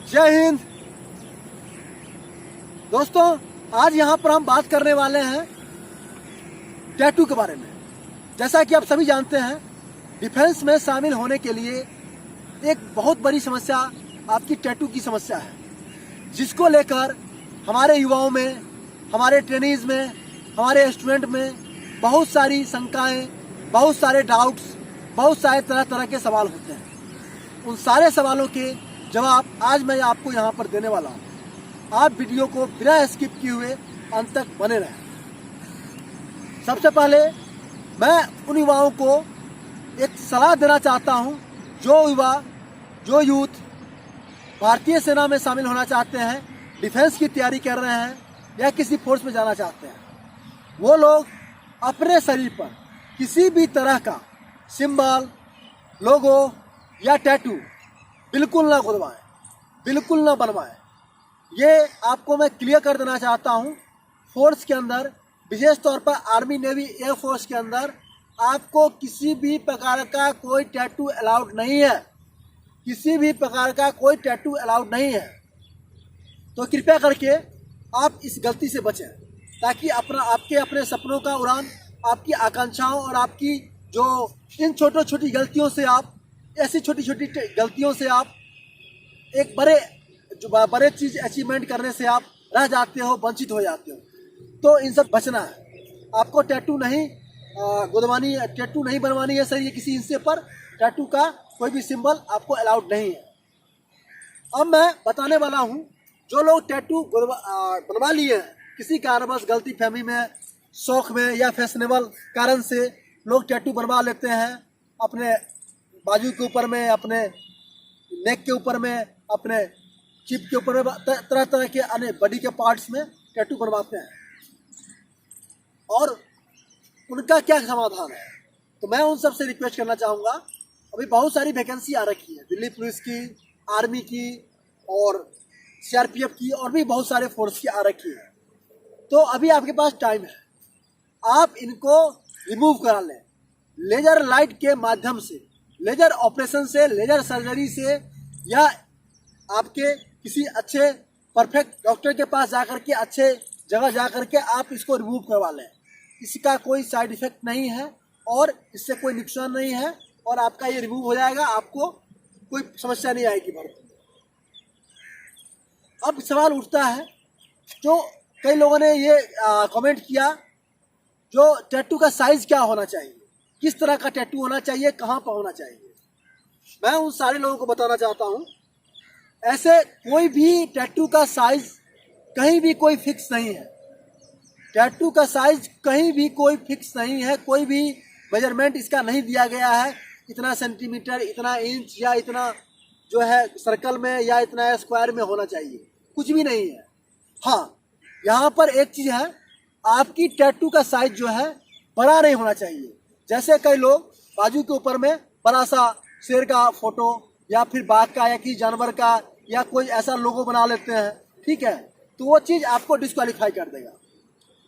जय हिंद दोस्तों, आज यहाँ पर हम बात करने वाले हैं टैटू के बारे में। जैसा कि आप सभी जानते हैं, डिफेंस में शामिल होने के लिए एक बहुत बड़ी समस्या आपकी टैटू की समस्या है, जिसको लेकर हमारे युवाओं में, हमारे ट्रेनीज में, हमारे स्टूडेंट में बहुत सारी शंकाएं, बहुत सारे डाउट्स, बहुत सारे तरह तरह के सवाल होते हैं। उन सारे सवालों के जवाब आज मैं आपको यहाँ पर देने वाला हूँ। आप वीडियो को बिना स्किप किए हुए अंत तक बने रहें। सबसे पहले मैं उन युवाओं को एक सलाह देना चाहता हूँ, जो यूथ भारतीय सेना में शामिल होना चाहते हैं, डिफेंस की तैयारी कर रहे हैं या किसी फोर्स में जाना चाहते हैं। वो लोग अपने शरीर पर किसी भी तरह का सिंबल, लोगो या टैटू बिल्कुल ना खुदवाएं, बिल्कुल ना बनवाएं। ये आपको मैं क्लियर कर देना चाहता हूँ। फोर्स के अंदर, विशेष तौर पर आर्मी, नेवी, एयर फोर्स के अंदर आपको किसी भी प्रकार का कोई टैटू अलाउड नहीं है। किसी भी प्रकार का कोई टैटू अलाउड नहीं है। तो कृपया करके आप इस गलती से बचें, ताकि आपके अपने सपनों का उड़ान, आपकी आकांक्षाओं और आपकी जो इन छोटी गलतियों से, आप ऐसी छोटी गलतियों से आप एक बड़े चीज अचीवमेंट करने से आप रह जाते हो, वंचित हो जाते हो। तो इन सब बचना है। आपको टैटू नहीं टैटू नहीं बनवानी है सर, ये किसी हिस्से पर टैटू का कोई भी सिंबल आपको अलाउड नहीं है। अब मैं बताने वाला हूँ, जो लोग टैटू बनवा लिए हैं किसी कारणवश, गलती फहमी में, शौक में या फैशनेबल कारण से लोग टैटू बनवा लेते हैं। अपने बाजू के ऊपर में, अपने नेक के ऊपर में, अपने चिप के ऊपर में, तरह तरह के अन्य बॉडी के पार्ट्स में टैटू बनवाते हैं। और उनका क्या समाधान है? तो मैं उन सबसे रिक्वेस्ट करना चाहूँगा, अभी बहुत सारी वैकेंसी आ रखी है, दिल्ली पुलिस की, आर्मी की और सीआरपीएफ की, और भी बहुत सारे फोर्स की आ रखी है। तो अभी आपके पास टाइम है, आप इनको रिमूव करा लें लेजर लाइट के माध्यम से, लेजर ऑपरेशन से, लेजर सर्जरी से, या आपके किसी अच्छे परफेक्ट डॉक्टर के पास जाकर के, अच्छे जगह जाकर के आप इसको रिमूव करवा लें। इसका कोई साइड इफेक्ट नहीं है और इससे कोई नुकसान नहीं है, और आपका ये रिमूव हो जाएगा, आपको कोई समस्या नहीं आएगी भरपूर। अब सवाल उठता है, जो कई लोगों ने ये कमेंट किया, जो टैटू का साइज क्या होना चाहिए, किस तरह का टैटू होना चाहिए, कहाँ पर होना चाहिए। मैं उन सारे लोगों को बताना चाहता हूँ, ऐसे कोई भी टैटू का साइज कहीं भी कोई फिक्स नहीं है। टैटू का साइज कहीं भी कोई फिक्स नहीं है, कोई भी मेजरमेंट इसका नहीं दिया गया है, इतना सेंटीमीटर, इतना इंच, या इतना जो है सर्कल में, या इतना स्क्वायर में होना चाहिए, कुछ भी नहीं है। हाँ, यहाँ पर एक चीज़ है, आपकी टैटू का साइज जो है बड़ा नहीं होना चाहिए। जैसे कई लोग बाजू के ऊपर में बड़ा सा शेर का फोटो, या फिर बाघ का, या किसी जानवर का, या कोई ऐसा लोगो बना लेते हैं, ठीक है, तो वो चीज़ आपको डिस्क्वालीफाई कर देगा।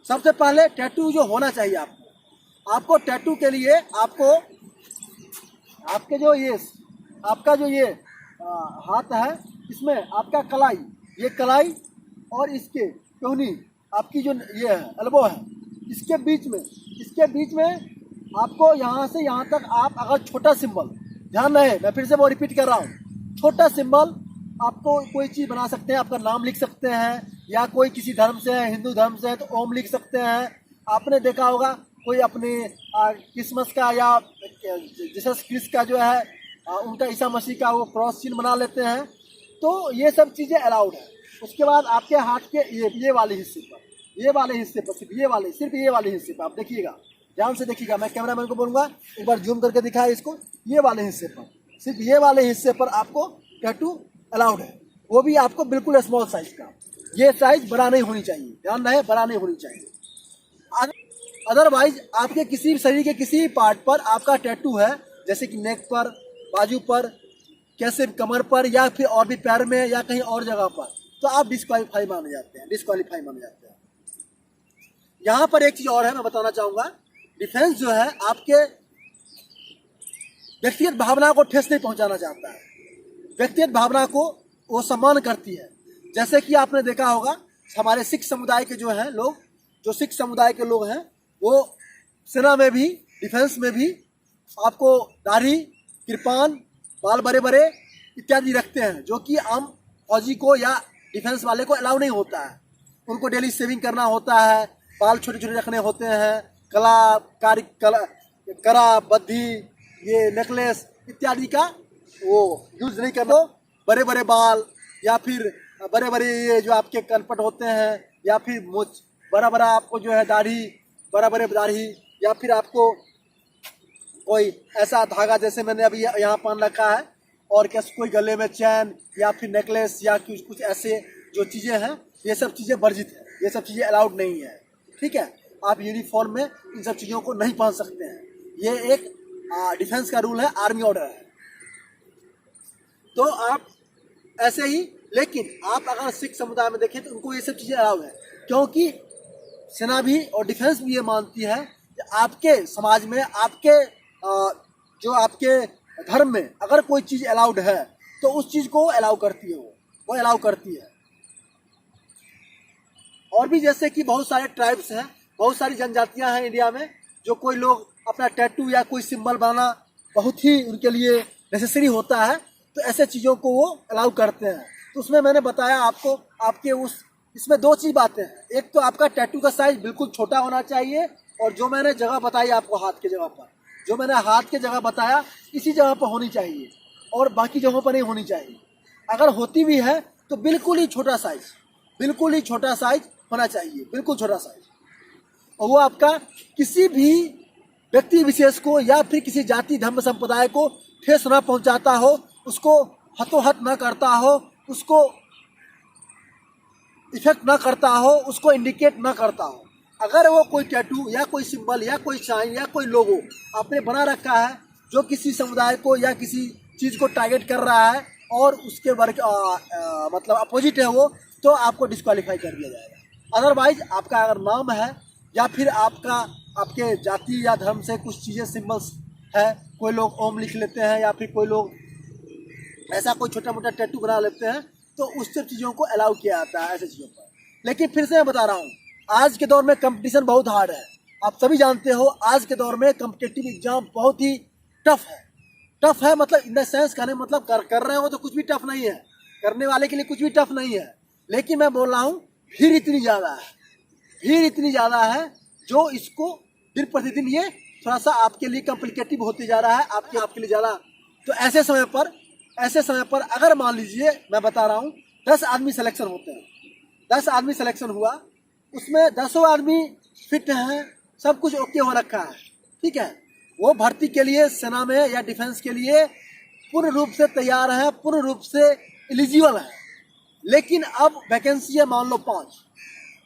सबसे पहले टैटू जो होना चाहिए आपको टैटू के लिए आपको आपके जो ये आपका जो ये हाथ है, इसमें आपका कलाई, ये कलाई और इसके टोहनी, आपकी जो ये है एल्बो है, इसके बीच में आपको यहाँ से यहाँ तक, आप अगर छोटा सिंबल, ध्यान रहे, मैं फिर से वो रिपीट कर रहा हूँ, छोटा सिंबल आपको कोई चीज़ बना सकते हैं, आपका नाम लिख सकते हैं, या कोई किसी धर्म से है, हिंदू धर्म से है तो ओम लिख सकते हैं। आपने देखा होगा कोई अपने क्रिसमस का या जीसस क्रिस्ट का जो है उनका, ईसा मसीह का, वो क्रॉस चिन्ह बना लेते हैं। तो ये सब चीज़ें अलाउड है। उसके बाद आपके हाथ के ये वाले हिस्से पर, सिर्फ ये वाले हिस्से पर आप देखिएगा, ध्यान से देखिएगा, मैं कैमरामैन को बोलूँगा एक बार जूम करके दिखाए इसको, ये वाले हिस्से पर, सिर्फ ये वाले हिस्से पर आपको टैटू अलाउड है, वो भी आपको बिल्कुल स्मॉल साइज का। ये साइज बड़ा नहीं होनी चाहिए, ध्यान रहे, बड़ा नहीं होनी चाहिए। अदरवाइज आपके किसी शरीर के किसी पार्ट पर आपका टैटू है, जैसे कि नेक पर, बाजू पर, कैसे कमर पर, या फिर और भी पैर में, या कहीं और जगह पर, तो आप डिस्क्वालीफाई माने जाते हैं। यहाँ पर एक चीज़ और है, मैं बताना चाहूँगा, डिफेंस जो है आपके व्यक्तिगत भावना को ठेस नहीं पहुँचाना चाहता है। व्यक्तिगत भावना को वो सम्मान करती है। जैसे कि आपने देखा होगा हमारे सिख समुदाय के जो हैं लोग, जो सिख समुदाय के लोग हैं, वो सेना में भी, डिफेंस में भी आपको दाढ़ी, कृपान, बाल बड़े बड़े इत्यादि रखते हैं, जो कि आम फौजी को या डिफेंस वाले को अलाउ नहीं होता है। उनको डेली शेविंग करना होता है, बाल छोटे छोटे रखने होते हैं, करा, बद्धी, ये नेकलेस इत्यादि का वो यूज नहीं करना। बड़े बड़े बाल या फिर बड़े बड़े ये जो आपके कनपट होते हैं, या फिर मुछ बड़ा बड़ा आपको जो है दाढ़ी, बड़ा बड़े दाढ़ी, या फिर आपको कोई ऐसा धागा जैसे मैंने अभी यहाँ पहन रखा है, और क्या कोई गले में चैन या फिर नेकलेस या कुछ ऐसे जो चीज़ें हैं, ये सब चीज़ें वर्जित है, ये सब चीज़ें अलाउड नहीं है। ठीक है, आप यूनिफॉर्म में इन सब चीज़ों को नहीं पहन सकते हैं। ये एक डिफेंस का रूल है, आर्मी ऑर्डर है। तो आप ऐसे ही, लेकिन आप अगर सिख समुदाय में देखें तो उनको ये सब चीज़ें अलाउड है, क्योंकि सेना भी और डिफेंस भी ये मानती है कि आपके समाज में, आपके जो आपके धर्म में अगर कोई चीज़ अलाउड है तो उस चीज़ को अलाउ करती है, वो अलाउ करती है। और भी जैसे कि बहुत सारे ट्राइब्स हैं, बहुत सारी जनजातियां हैं इंडिया में, जो कोई लोग अपना टैटू या कोई सिंबल बनाना बहुत ही उनके लिए नेसेसरी होता है, तो ऐसे चीज़ों को वो अलाउ करते हैं। तो उसमें मैंने बताया आपको, आपके इसमें दो चीज़ बातें हैं। एक तो आपका टैटू का साइज बिल्कुल छोटा होना चाहिए, और जो मैंने जगह बताई आपको हाथ की जगह पर, जो मैंने हाथ की जगह बताया इसी जगह पर होनी चाहिए, और बाकी जगहों पर नहीं होनी चाहिए। अगर होती भी है तो बिल्कुल ही छोटा साइज, बिल्कुल ही छोटा साइज होना चाहिए, बिल्कुल छोटा साइज। और वो आपका किसी भी व्यक्ति विशेष को या फिर किसी जाति धर्म संप्रदाय को ठेस न पहुंचाता हो, उसको हतोहत न करता हो, उसको इफेक्ट न करता हो, उसको इंडिकेट न करता हो। अगर वो कोई टैटू या कोई सिंबल या कोई साइन या कोई लोगो आपने बना रखा है जो किसी समुदाय को या किसी चीज़ को टारगेट कर रहा है और उसके वर्ग मतलब अपोजिट है वो, तो आपको डिस्क्वालीफाई कर दिया जाएगा। अदरवाइज आपका अगर नाम है या फिर आपके जाति या धर्म से कुछ चीज़ें सिंबल्स है, कोई लोग ओम लिख लेते हैं या फिर कोई लोग ऐसा कोई छोटा मोटा टैटू बना लेते हैं, तो उस सब चीज़ों को अलाउ किया जाता है ऐसे चीज़ों पर। लेकिन फिर से मैं बता रहा हूँ, आज के दौर में कंपटीशन बहुत हार्ड है। आप सभी जानते हो आज के दौर में कॉम्पिटिटिव एग्जाम बहुत ही टफ है। टफ है मतलब इन द सेंस कहने मतलब कर रहे हो तो कुछ भी टफ नहीं है, करने वाले के लिए कुछ भी टफ नहीं है। लेकिन मैं बोल रहा हूँ भीड़ इतनी ज़्यादा है, भीड़ इतनी ज़्यादा है जो इसको दिन प्रतिदिन ये थोड़ा सा आपके लिए कॉम्प्लिकेटिव होते जा रहा है, आपके लिए ज़्यादा। तो ऐसे समय पर अगर मान लीजिए मैं बता रहा हूँ 10 आदमी सिलेक्शन होते हैं, 10 आदमी सिलेक्शन हुआ, उसमें 10 आदमी फिट हैं, सब कुछ ओके हो रखा है, ठीक है, वो भर्ती के लिए सेना में या डिफेंस के लिए पूर्ण रूप से तैयार हैं, पूर्ण रूप से एलिजिबल हैं। लेकिन अब वैकेंसी है मान लो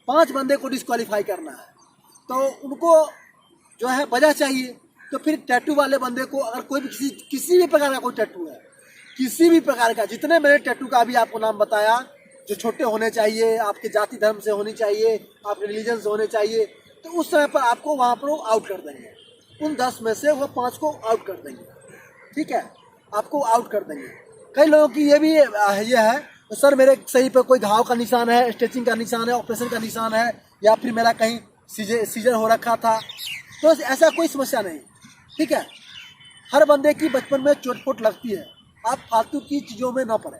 5 बंदे को डिस्क्वालीफाई करना है, तो उनको जो है वजह चाहिए। तो फिर टैटू वाले बंदे को अगर कोई भी किसी भी प्रकार का कोई टैटू है, किसी भी प्रकार का, जितने मैंने टैटू का अभी आपको नाम बताया, जो छोटे होने चाहिए, आपके जाति धर्म से होनी चाहिए, आपके रिलीजन से होने चाहिए, तो उस समय पर आपको वहाँ पर आउट कर देंगे। उन 10 में से वो 5 को आउट कर देंगे, ठीक है, आपको आउट कर देंगे। कई लोगों की ये भी ये है तो सर मेरे शरीर पर कोई घाव का निशान है, स्टिचिंग का निशान है, ऑपरेशन का निशान है, या फिर मेरा कहीं सीजर हो रखा था, तो ऐसा कोई समस्या नहीं, ठीक है। हर बंदे की बचपन में चोट-फोट लगती है, आप फालतू की चीज़ों में ना पड़े।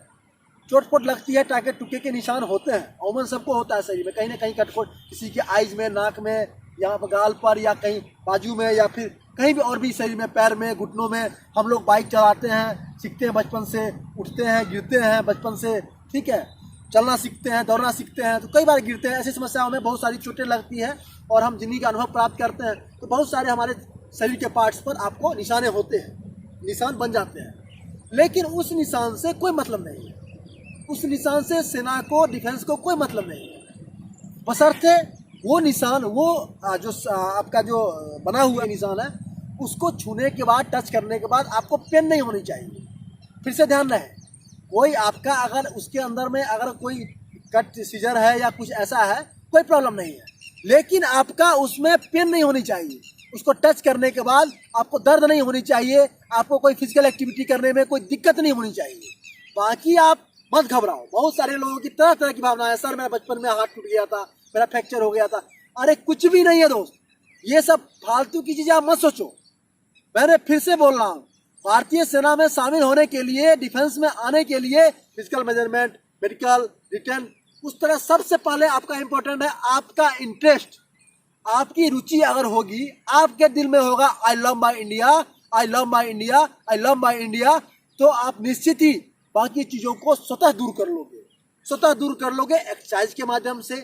चोट-फोट लगती है, टाके टुके के निशान होते हैं, अमूमन सबको होता है शरीर में, कहीं ना कहीं कटकोट, किसी के आइज में, नाक में, यहाँ पर गाल पर, या कहीं बाजू में, या फिर कहीं भी और भी शरीर में, पैर में, घुटनों में। हम लोग बाइक चलाते हैं, सीखते हैं बचपन से, उठते हैं, गिरते हैं बचपन से, ठीक है, चलना सीखते हैं, दौड़ना सीखते हैं, तो कई बार गिरते हैं। ऐसी समस्याओं में बहुत सारी चोटें लगती हैं और हम जिंदगी का अनुभव प्राप्त करते हैं, तो बहुत सारे हमारे शरीर के पार्ट्स पर आपको निशाने होते हैं, निशान बन जाते हैं। लेकिन उस निशान से कोई मतलब नहीं है, उस निशान से सेना को, डिफेंस को कोई मतलब नहीं है, बशर्ते वो निशान, वो जो आपका जो बना हुआ निशान है, उसको छूने के बाद, टच करने के बाद आपको पेन नहीं होनी चाहिए। फिर से ध्यान रहे, कोई आपका अगर उसके अंदर में अगर कोई कट सीजर है या कुछ ऐसा है, कोई प्रॉब्लम नहीं है, लेकिन आपका उसमें पेन नहीं होनी चाहिए। उसको टच करने के बाद आपको दर्द नहीं होनी चाहिए, आपको कोई फिजिकल एक्टिविटी करने में कोई दिक्कत नहीं होनी चाहिए। बाकी आप मत घबराओ। बहुत सारे लोगों की तरह तरह की भावना है, सर मेरा बचपन में हाथ टूट गया था, मेरा फ्रैक्चर हो गया था। अरे कुछ भी नहीं है दोस्त, ये सब फालतू की चीजें आप मत सोचो। मैंने फिर से बोल रहा हूँ, भारतीय सेना में शामिल होने के लिए, डिफेंस में आने के लिए फिजिकल मेजरमेंट, मेडिकल, रिटर्न, उस तरह सबसे पहले आपका इंपॉर्टेंट है आपका इंटरेस्ट। आपकी रुचि अगर होगी, आपके दिल में होगा I love my India, I love my India, I love my India, तो आप निश्चित ही बाकी चीजों को स्वतः दूर कर लोगे। स्वतः दूर कर लोगे एक्सरसाइज के माध्यम से,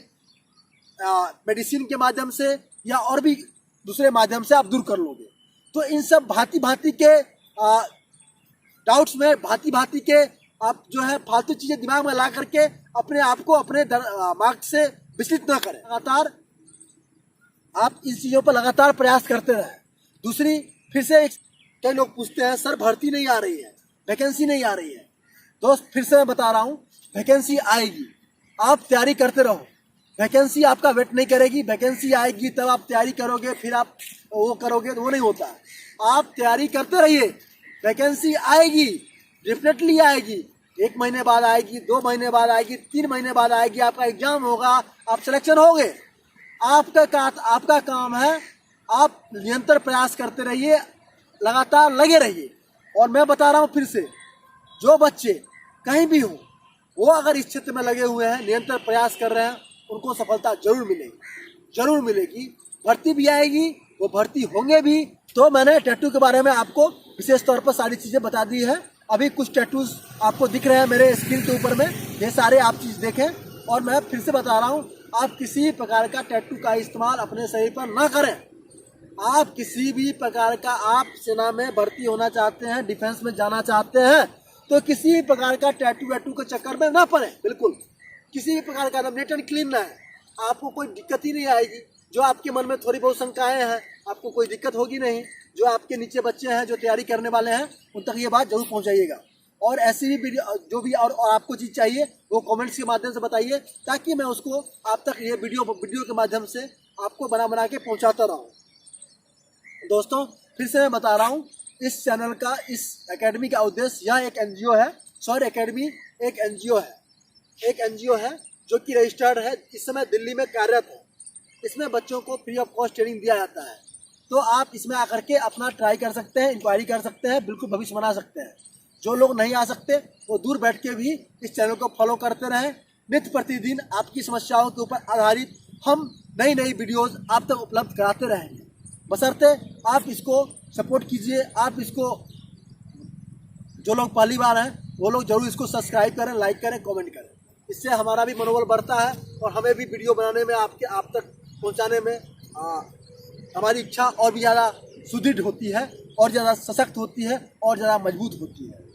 मेडिसिन के माध्यम से, या और भी दूसरे माध्यम से आप दूर कर लोगे। तो इन सब भांति भांति के डाउट्स में, भांति भांति के आप जो है फालतू चीजें दिमाग में ला करके अपने आप को अपने मार्ग से विचलित न करें। लगातार आप इन चीजों पर लगातार प्रयास करते रहें। दूसरी, फिर से कई लोग पूछते हैं सर भर्ती नहीं आ रही है, वैकेंसी नहीं आ रही है। दोस्त फिर से मैं बता रहा हूँ, वैकेंसी आएगी, आप तैयारी करते रहो। वैकेंसी आपका वेट नहीं करेगी, वैकेंसी आएगी तब आप तैयारी करोगे, फिर आप वो करोगे, तो वो नहीं होता। आप तैयारी करते रहिए, वैकेंसी आएगी, डेफिनेटली आएगी। 1 महीने बाद आएगी, 2 महीने बाद आएगी, 3 महीने बाद आएगी, आपका एग्जाम होगा, आप सिलेक्शन होगे। आपका काम है, आप निरंतर प्रयास करते रहिए, लगातार लगे रहिए। और मैं बता रहा हूँ फिर से, जो बच्चे कहीं भी हो, वो अगर इस क्षेत्र में लगे हुए हैं, निरंतर प्रयास कर रहे हैं, उनको सफलता जरूर मिलेगी, जरूर मिलेगी। भर्ती भी आएगी, वो भर्ती होंगे भी। तो मैंने टैटू के बारे में आपको विशेष तौर पर सारी चीज़ें बता दी है। अभी कुछ टैटूज आपको दिख रहे हैं मेरे स्क्रीन के ऊपर में, ये सारे आप चीज़ देखें। और मैं फिर से बता रहा हूँ, आप किसी प्रकार का टैटू का इस्तेमाल अपने शरीर पर ना करें। आप किसी भी प्रकार का, आप सेना में भर्ती होना चाहते हैं, डिफेंस में जाना चाहते हैं, तो किसी भी प्रकार का टैटू वैटू के चक्कर में ना पड़े। बिल्कुल किसी भी प्रकार का नीट एंड क्लीन ना है, आपको कोई दिक्कत ही नहीं आएगी। जो आपके मन में थोड़ी बहुत शंकाएं हैं, आपको कोई दिक्कत होगी नहीं। जो आपके नीचे बच्चे हैं, जो तैयारी करने वाले हैं, उन तक ये बात जरूर पहुंचाइएगा। और ऐसी भी वीडियो जो भी और आपको चीज़ चाहिए, वो कमेंट्स के माध्यम से बताइए, ताकि मैं उसको आप तक ये वीडियो के माध्यम से आपको बना के पहुँचाता रहूँ। दोस्तों फिर से मैं बता रहा हूँ, इस चैनल का, इस एकेडमी का उद्देश्य, यह एक एनजीओ है। सौर एकेडमी एक एनजीओ है, एक एनजीओ है जो कि रजिस्टर्ड है, इस समय दिल्ली में कार्यरत है। इसमें बच्चों को फ्री ऑफ कॉस्ट ट्रेनिंग दिया जाता है। तो आप इसमें आकर के अपना ट्राई कर सकते हैं, इंक्वायरी कर सकते हैं, बिल्कुल भविष्य बना सकते हैं। जो लोग नहीं आ सकते वो दूर बैठ के भी इस चैनल को फॉलो करते रहें। नित्य प्रतिदिन आपकी समस्याओं के ऊपर आधारित हम नई नई वीडियोस आप तक उपलब्ध कराते रहेंगे। बशर्ते आप इसको सपोर्ट कीजिए। आप इसको, जो लोग पहली बार हैं वो लोग जरूर इसको सब्सक्राइब करें, लाइक करें, कमेंट करें। इससे हमारा भी मनोबल बढ़ता है और हमें भी वीडियो बनाने में, आप तक पहुंचाने में हमारी इच्छा और भी ज़्यादा सुदृढ़ होती है, और ज़्यादा सशक्त होती है, और ज़्यादा मजबूत होती है।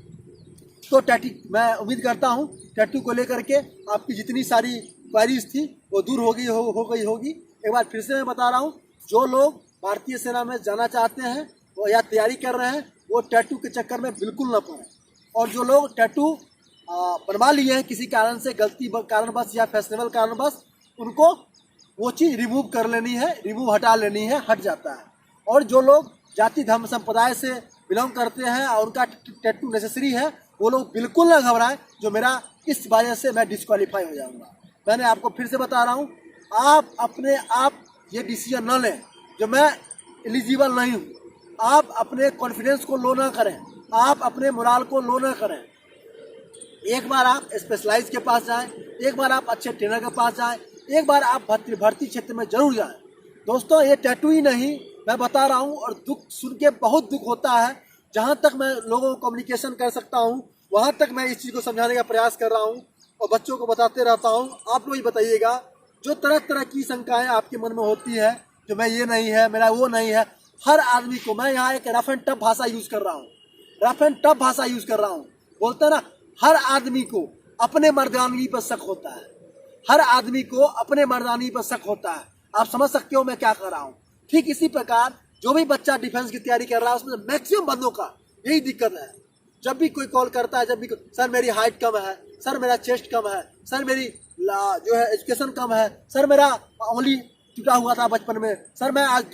तो टैटू, मैं उम्मीद करता हूँ टैटू को लेकर के आपकी जितनी सारी क्वारीज थी वो दूर हो गई होगी। एक बार फिर से मैं बता रहा हूँ, जो लोग भारतीय सेना में जाना चाहते हैं वो या तैयारी कर रहे हैं, वो टैटू के चक्कर में बिल्कुल न पड़े। और जो लोग टैटू बनवा लिए हैं किसी कारण से, गलती कारणवश या फैशनेबल कारणवश, उनको वो चीज़ रिमूव कर लेनी है, रिमूव हटा लेनी है, हट जाता है। और जो लोग जाति धर्म संप्रदाय से बिलोंग करते हैं और उनका टैटू नेसेसरी है, वो लोग बिल्कुल ना घबराएं, जो मेरा इस वजह से मैं डिस्क्वालीफाई हो जाऊंगा। मैंने आपको फिर से बता रहा हूँ, आप अपने आप ये डिसीजन न लें जो मैं एलिजिबल नहीं हूँ। आप अपने कॉन्फिडेंस को लो ना करें, आप अपने मोराल को लो ना करें। एक बार आप स्पेशलाइज के पास जाएं, एक बार आप अच्छे ट्रेनर के पास जाएं, एक बार आप भर्ती क्षेत्र में जरूर जाएं। दोस्तों ये टैटू ही नहीं, मैं बता रहा हूँ, और दुख सुन के बहुत दुख होता है। जहाँ तक मैं लोगों को कम्युनिकेशन कर सकता हूँ, वहाँ तक मैं इस चीज़ को समझाने का प्रयास कर रहा हूँ और बच्चों को बताते रहता हूँ। आप लोग ही बताइएगा, जो तरह तरह की शंकाएँ आपके मन में होती है, जो मैं ये नहीं है, मेरा वो नहीं है, हर आदमी को मैं यहाँ एक रफ एंड टफ भाषा यूज़ कर रहा हूँ, रफ एंड टफ भाषा यूज़ कर रहा हूँ। बोलते ना, हर आदमी को अपने मर्दानगी पर शक होता है, हर आदमी को अपने मर्दानगी पर शक होता है। आप समझ सकते हो मैं क्या कर रहा हूँ। ठीक इसी प्रकार जो भी बच्चा डिफेंस की तैयारी कर रहा है, उसमें मैक्सिमम बंदों का यही दिक्कत है। जब भी कोई कॉल करता है, जब भी सर मेरी हाइट कम है, सर मेरा चेस्ट कम है, सर मेरी जो है एजुकेशन कम है, सर मेरा उंगली टूटा हुआ था बचपन में, सर मैं आज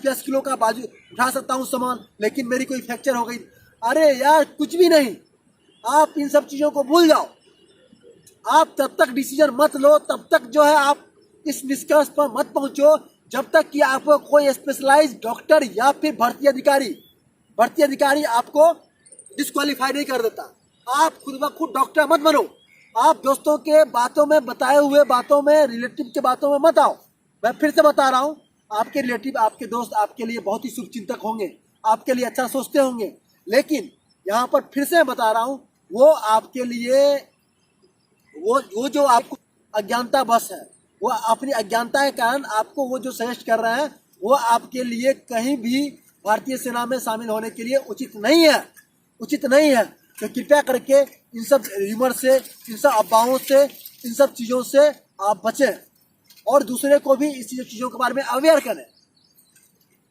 10 किलो का बाजू उठा सकता हूँ सामान, लेकिन मेरी कोई फ्रैक्चर हो गई। अरे यार कुछ भी नहीं, आप इन सब चीज़ों को भूल जाओ। आप तब तक डिसीजन मत लो, तब तक जो है आप इस निष्कर्ष पर मत पहुंचो जब तक कि आपको कोई स्पेशलाइज्ड डॉक्टर या फिर भर्ती अधिकारी आपको डिस्क्वालीफाई नहीं कर देता। आप खुद ब खुद डॉक्टर मत बनो। आप दोस्तों के बातों में बताए हुए बातों में, रिलेटिव के बातों में मत आओ। मैं फिर से बता रहा हूँ, आपके रिलेटिव, आपके दोस्त आपके लिए बहुत ही शुभचिंतक होंगे, आपके लिए अच्छा सोचते होंगे, लेकिन यहाँ पर फिर से बता रहा हूँ, वो आपके लिए वो जो आपको अज्ञानता बस है, वो अपनी अज्ञानता के कारण आपको वो जो सजेस्ट कर रहे हैं वो आपके लिए कहीं भी भारतीय सेना में शामिल होने के लिए उचित नहीं है। तो कृपया करके इन सब र्यूमर से, इन सब अफवाहों से, इन सब चीज़ों से आप बचें और दूसरे को भी इस चीज़ों के बारे में अवेयर करें।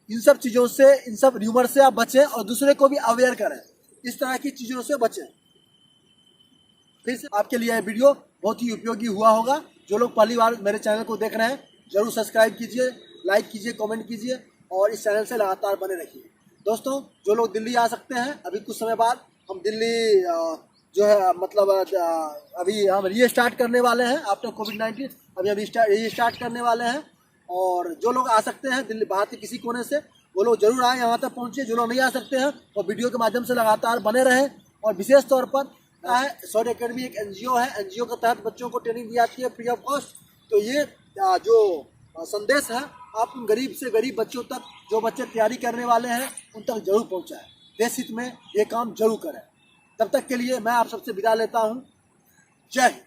इन सब चीज़ों से, इन सब र्यूमर से आप बचें और दूसरे को भी अवेयर करें। इस तरह की चीज़ों से बचें। फिर से आपके लिए यह वीडियो बहुत ही उपयोगी हुआ होगा। जो लोग पहली बार मेरे चैनल को देख रहे हैं जरूर सब्सक्राइब कीजिए, लाइक कीजिए, कमेंट कीजिए और इस चैनल से लगातार बने रखिए। दोस्तों, जो लोग दिल्ली आ सकते हैं, अभी कुछ समय बाद हम दिल्ली जो है मतलब अभी हम रीस्टार्ट करने वाले हैं आफ्टर कोविड-19। अभी रीस्टार्ट करने वाले हैं और जो लोग आ सकते हैं दिल्ली भारत के किसी कोने से, वो लोग जरूर आए, यहाँ तक पहुँचे। जो लोग नहीं आ सकते हैं वो वीडियो के माध्यम से लगातार बने रहें। और विशेष तौर पर शौर्य एकेडमी एक एनजीओ है, एनजीओ के तहत बच्चों को ट्रेनिंग दी जाती है फ्री ऑफ कॉस्ट। तो ये जो संदेश है आप उन गरीब से गरीब बच्चों तक, जो बच्चे तैयारी करने वाले हैं, उन तक जरूर पहुंचाएं। देश हित में ये काम जरूर करें। तब तक के लिए मैं आप सबसे विदा लेता हूं। जय हिंद।